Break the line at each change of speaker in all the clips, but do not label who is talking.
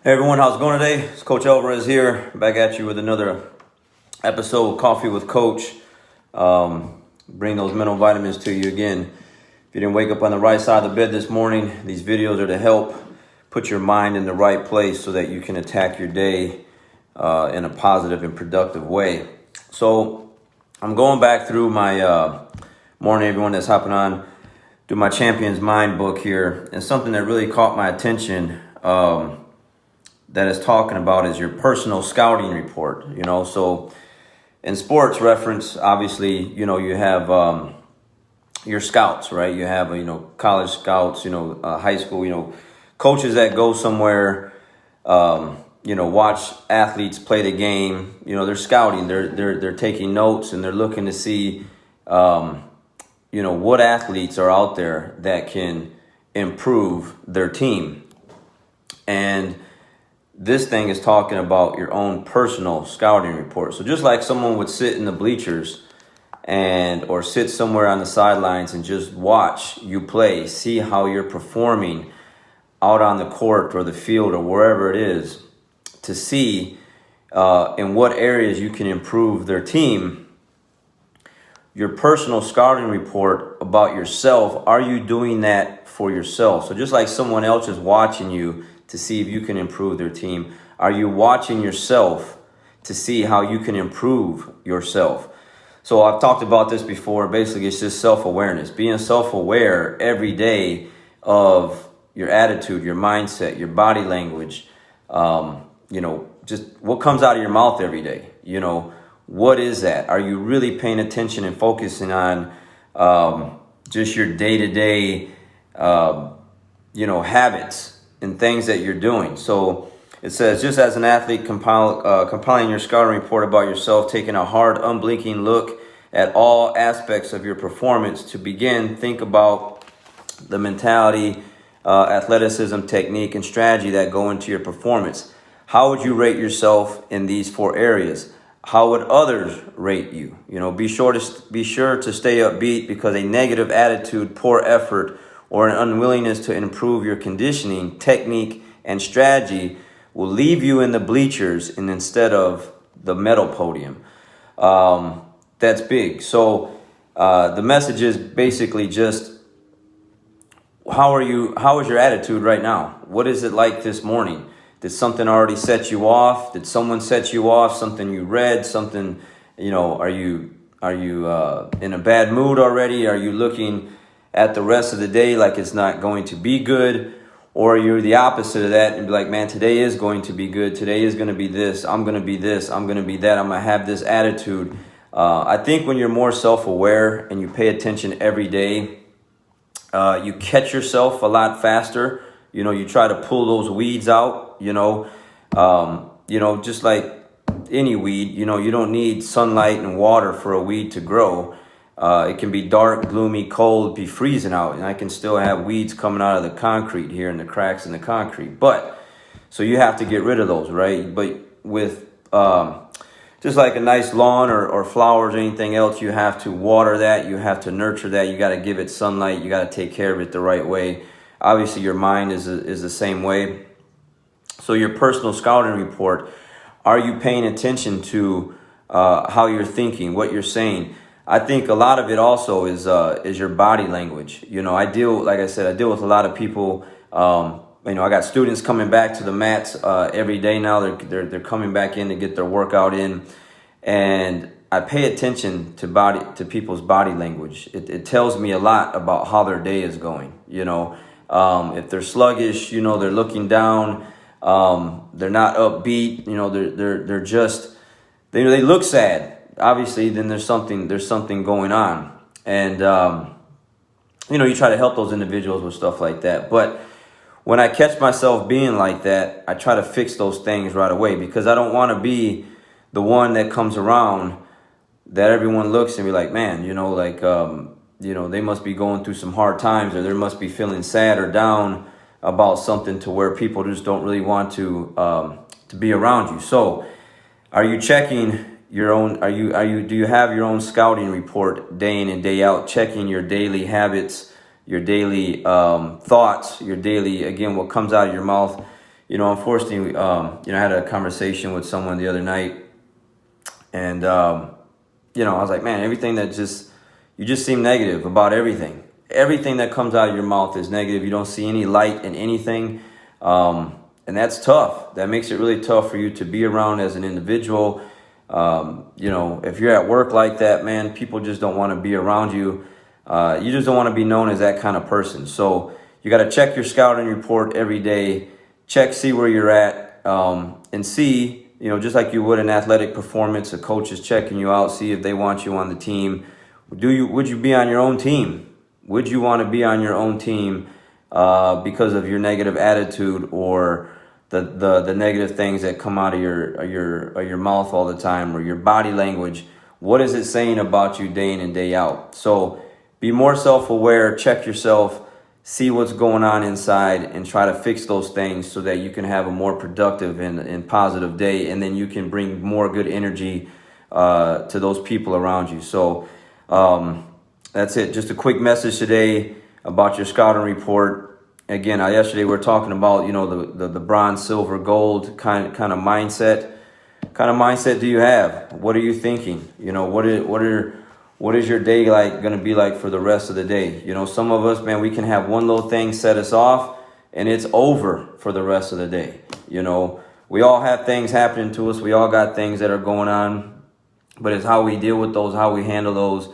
Hey everyone, how's it going today? It's Coach Alvarez here, back at you with another episode of Coffee with Coach. Bring those mental vitamins to you again. If you didn't wake up on the right side of the bed this morning, these videos are to help put your mind in the right place so that you can attack your day in a positive and productive way. So I'm going back through my morning, everyone that's hopping on, do my Champion's Mind book here, and something that really caught my attention that is talking about is your personal scouting report. So in sports reference, obviously, you have your scouts, right? You have, college scouts, high school, coaches that go somewhere, watch athletes play the game. They're scouting, they're taking notes, and they're looking to see, what athletes are out there that can improve their team. And this thing is talking about your own personal scouting report. So just like someone would sit in the bleachers or sit somewhere on the sidelines and just watch you play, see how you're performing out on the court or the field or wherever it is, to see in what areas you can improve their team. Your personal scouting report about yourself, are you doing that for yourself? So just like someone else is watching you to see if you can improve their team, are you watching yourself to see how you can improve yourself? So I've talked about this before. Basically, it's just self-awareness, being self-aware every day of your attitude, your mindset, your body language, just what comes out of your mouth every day. What is that? Are you really paying attention and focusing on just your day-to-day, habits and things that you're doing? So it says, just as an athlete compiling your scouting report about yourself, taking a hard, unblinking look at all aspects of your performance. To begin, think about the mentality, athleticism, technique, and strategy that go into your performance. How would you rate yourself in these 4 areas? How would others rate you? Be sure to stay upbeat, because a negative attitude, poor effort, or an unwillingness to improve your conditioning, technique, and strategy will leave you in the bleachers and instead of the medal podium. That's big. So the message is basically just, how is your attitude right now? What is it like this morning? Did something already set you off? Did someone set you off? Something you read? Something, are you in a bad mood already? Are you looking at the rest of the day like it's not going to be good? Or you're the opposite of that and be like, man, today is going to be good. Today is going to be this. I'm going to be this. I'm going to be that. I'm going to have this attitude. I think when you're more self-aware and you pay attention every day, you catch yourself a lot faster. You try to pull those weeds out, just like any weed, you don't need sunlight and water for a weed to grow. It can be dark, gloomy, cold, be freezing out, and I can still have weeds coming out of the concrete here and the cracks in the concrete. But so you have to get rid of those, right? But with just like a nice lawn or flowers or anything else, you have to water that, you have to nurture that, you got to give it sunlight, you got to take care of it the right way. Obviously, your mind is the same way. So your personal scouting report, are you paying attention to how you're thinking, what you're saying? I think a lot of it also is your body language. I deal with a lot of people. I got students coming back to the mats every day now. They're coming back in to get their workout in, and I pay attention to people's body language. It tells me a lot about how their day is going. If they're sluggish, they're looking down. They're not upbeat. They're just they look sad. Obviously, then there's something going on, and you try to help those individuals with stuff like that. But when I catch myself being like that, I try to fix those things right away, because I don't want to be the one that comes around that everyone looks and be like, man, they must be going through some hard times, or they must be feeling sad or down about something, to where people just don't really want to be around you. So, are you checking your own? Do you have your own scouting report day in and day out, checking your daily habits, your daily thoughts, your daily, again, what comes out of your mouth, Unfortunately, I had a conversation with someone the other night, and I was like, man, you just seem negative about everything. Everything that comes out of your mouth is negative. You don't see any light in anything. And that's tough. That makes it really tough for you to be around as an individual. If you're at work like that, man, people just don't want to be around you. You just don't want to be known as that kind of person. So you got to check your scouting report every day. See where you're at, and see, just like you would an athletic performance, a coach is checking you out, see if they want you on the team. Would you be on your own team? Would you want to be on your own team because of your negative attitude or the negative things that come out of your mouth all the time, or your body language? What is it saying about you day in and day out? So be more self-aware, check yourself, see what's going on inside, and try to fix those things so that you can have a more productive and positive day, and then you can bring more good energy to those people around you. So that's it. Just a quick message today about your scouting report. Again, yesterday we were talking about the bronze, silver, gold kind of mindset. What kind of mindset do you have? What are you thinking? What is your day going to be like for the rest of the day? Some of us, man, we can have one little thing set us off and it's over for the rest of the day. We all have things happening to us. We all got things that are going on, but it's how we deal with those, how we handle those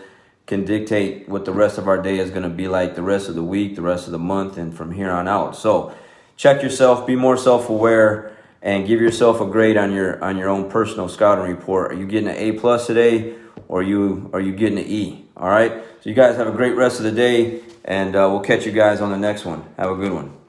can dictate what the rest of our day is going to be like, the rest of the week, the rest of the month, and from here on out. So check yourself, be more self-aware, and give yourself a grade on your own personal scouting report. Are you getting an A+ today? Or are you getting an E? All right. So you guys have a great rest of the day, and we'll catch you guys on the next one. Have a good one.